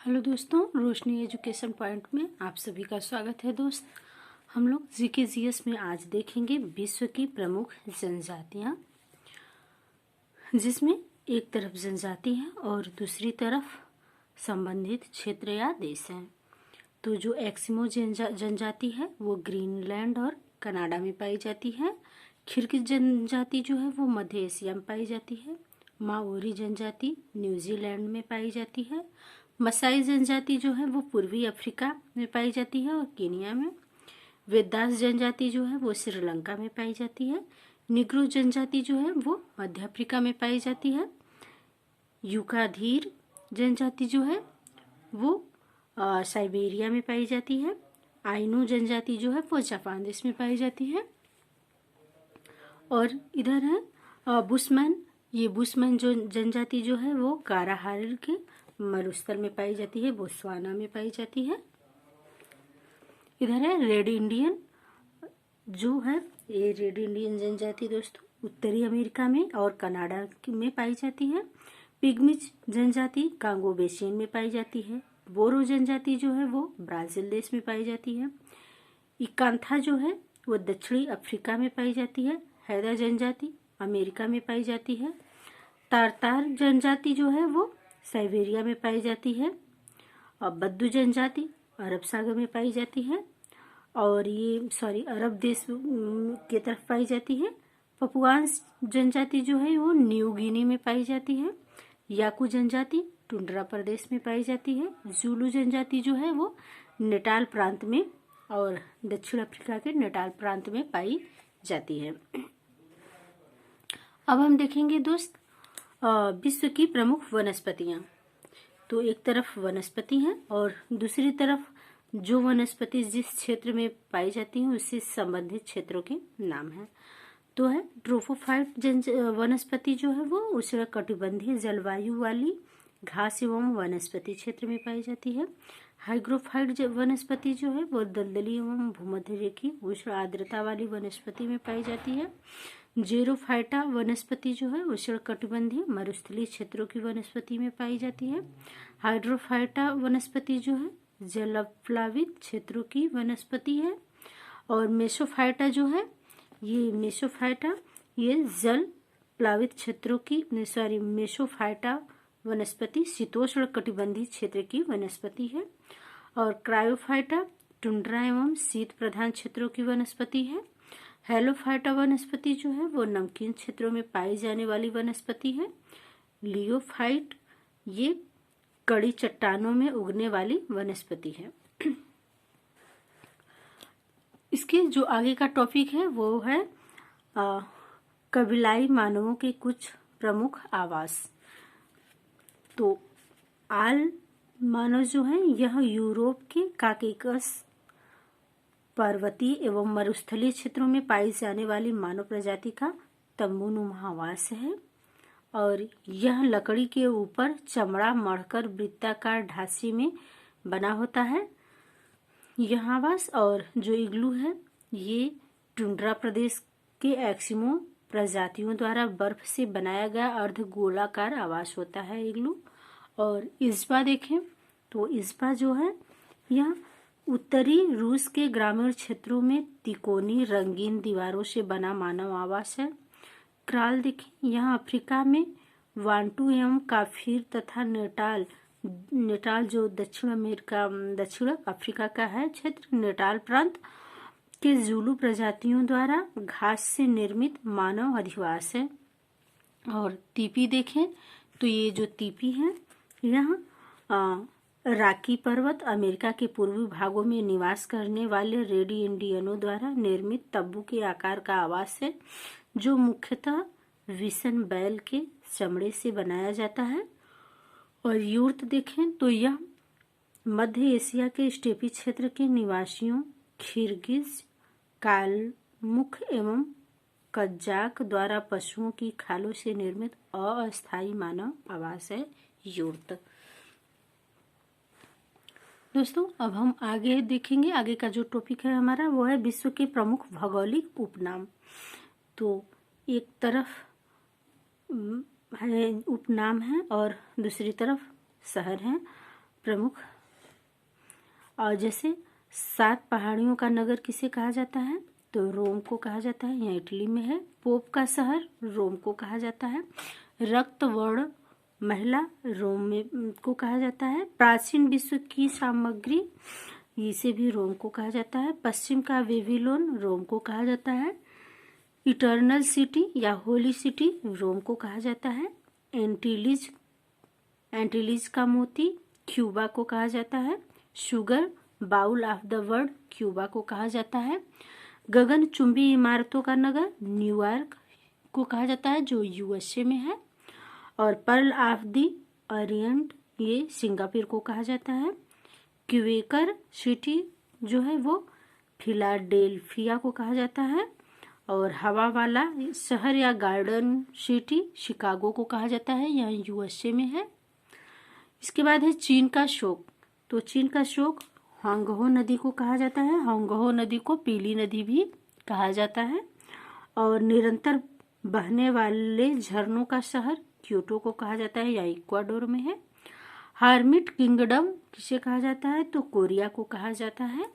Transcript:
Hello दोस्तों, रोशनी education point में आप सभी का स्वागत है। दोस्त, हम लोग जीके जीएस में आज देखेंगे विश्व की प्रमुख जनजातियां, जिसमें एक तरफ जनजाति है और दूसरी तरफ संबंधित क्षेत्र या देश हैं। तो जो एक्सिमो जनजाति है वो ग्रीनलैंड और कनाडा में पाई जाती है। किर्गिज जनजाति जो है वो मध्य एशिया में पाई जाती है। माओरी जनजाति न्यूजीलैंड में पाई जाती है। मसाई जनजाति जो है वो पूर्वी अफ्रीका में पाई जाती है और केनिया में। वेदास जनजाति जो है वो श्रीलंका में पाई जाती है। निग्रो जनजाति जो है वो मध्य अफ्रीका में पाई जाती है। युकाधीर जनजाति जो है वो साइबेरिया में पाई जाती है। आइनू जनजाति जो है वो जापान देश में पाई जाती है। और इधर है बुशमैन। ये बुशमैन जो जनजाति जो है वो काराहारी के मरुस्थल में पाई जाती है, बोत्सवाना में पाई जाती है। इधर है रेड इंडियन जो है, ये रेड इंडियन जनजाति दोस्तों उत्तरी अमेरिका में और कनाडा में पाई जाती है। पिग्मीज जनजाति कांगो बेसिन में पाई जाती है। बोरो जनजाति जो है वो ब्राजील देश में पाई जाती है। इकांथा जो है वो दक्षिणी अफ्रीका में पाई जाती है। हैदा जनजाति अमेरिका में पाई जाती है। तारतार जनजाति जो है वो साइबेरिया में पाई जाती है। और बद्दू जनजाति अरब सागर में पाई जाती है और ये अरब देश की तरफ पाई जाती है। पपुआंस जनजाति जो है वो न्यू गिनी में पाई जाती है। याकू जनजाति टुंड्रा प्रदेश में पाई जाती है। जुलू जनजाति जो है वो नेटाल प्रांत में और दक्षिण अफ्रीका के नेटाल प्रांत में पाई जाती है। अब हम देखेंगे दोस्त विश्व की प्रमुख वनस्पतियां। तो एक तरफ वनस्पति है और दूसरी तरफ जो वनस्पति जिस क्षेत्र में पाई जाती है उससे संबंधित क्षेत्रों के नाम है। तो है ट्रोफोफाइट वनस्पति जो है वो उष्णकटिबंधीय जलवायु वाली घास एवं वनस्पति क्षेत्र में पाई जाती है। हाइग्रोफाइट वनस्पति जो है वो दलदली एवं भूमध्य रेखीय उष्ण आर्द्रता वाली वनस्पति में पाई जाती है। जेरोफाइटा वनस्पति जो है उष्णकटिबंधीय मरुस्थलीय क्षेत्रों की वनस्पति में पाई जाती है। हाइड्रोफाइटा वनस्पति जो है जलप्लावित क्षेत्रों की वनस्पति है। और मेसोफाइटा जो है ये जल प्लावित क्षेत्रों की मेसोफाइटा वनस्पति शीतोष्ण कटिबंधीय क्षेत्र की वनस्पति है। और क्रायोफाइटा टुंड्रा एवं शीत प्रधान क्षेत्रों की वनस्पति है। हेलोफाइटा वनस्पति जो है वो नमकीन क्षेत्रों में पाई जाने वाली वनस्पति है। लियोफाइट ये कड़ी चट्टानों में उगने वाली वनस्पति है। इसके जो आगे का टॉपिक है वो है कबीलाई मानवों के कुछ प्रमुख आवास। तो आल मानव जो है यह यूरोप के काकेकस पर्वतीय एवं मरुस्थलीय क्षेत्रों में पाई जाने वाली मानव प्रजाति का तंबूनुमा आवास है। और यह लकड़ी के ऊपर चमड़ा मढ़कर वृत्ताकार ढांचे में बना होता है यह आवास। और जो इग्लू है ये टुंड्रा प्रदेश के एक्सिमो प्रजातियों द्वारा बर्फ से बनाया गया अर्धगोलाकार आवास होता है इग्लू। और इस्बा देखें तो इस्बा जो है यह उत्तरी रूस के ग्रामीण क्षेत्रों में तिकोनी रंगीन दीवारों से बना मानव आवास है। क्राल देखें यहाँ अफ्रीका में वांटू एवं काफिर तथा नेटाल जो दक्षिण अफ्रीका का है क्षेत्र नेटाल प्रांत के जुलू प्रजातियों द्वारा घास से निर्मित मानव अधिवास है। और तीपी देखें तो ये जो तीपी है यहाँ राकी पर्वत अमेरिका के पूर्वी भागों में निवास करने वाले रेडी इंडियनों द्वारा निर्मित तब्बू के आकार का आवास है जो मुख्यतः विसन बैल के चमड़े से बनाया जाता है। और यूर्त देखें तो यह मध्य एशिया के स्टेपी क्षेत्र के निवासियों किर्गिज कालमुख एवं कजाक द्वारा पशुओं की खालों से निर्मित अस्थायी मानव आवास है यूर्त। दोस्तों अब हम आगे देखेंगे, आगे का जो टॉपिक है हमारा वो है विश्व के प्रमुख भौगोलिक उपनाम। तो एक तरफ उपनाम है और दूसरी तरफ शहर हैं। प्रमुख। और जैसे 7 पहाड़ियों का नगर किसे कहा जाता है, तो रोम को कहा जाता है, यहाँ इटली में है। पोप का शहर रोम को कहा जाता है। रक्त वर्ण महिला रोम में को कहा जाता है। प्राचीन विश्व की सामग्री इसे भी रोम को कहा जाता है। पश्चिम का बेबीलोन रोम को कहा जाता है। इटर्नल सिटी या होली सिटी रोम को कहा जाता है। एंटीलीज का मोती क्यूबा को कहा जाता है। Sugar bowl of the world Cuba को कहा जाता है। गगनचुंबी इमारतों का नगर न्यूयॉर्क को कहा जाता है, जो यूएसए में है। और पर्ल ऑफ द ओरिएंट ये सिंगापुर को कहा जाता है। क्वेकर सिटी जो है वो फिलाडेल्फिया को कहा जाता है। और हवा वाला शहर या गार्डन सिटी शिकागो को कहा जाता है, यहाँ यूएसए में है। इसके बाद है चीन का शोक। तो चीन का शोक होंगहो नदी को कहा जाता है। होंगहो नदी को पीली नदी भी कहा जाता है। और निरंतर बहने वाले झरनों का शहर क्योटो को कहा जाता है, या इक्वाडोर में है। हार्मिट किंगडम किसे कहा जाता है, तो कोरिया को कहा जाता है।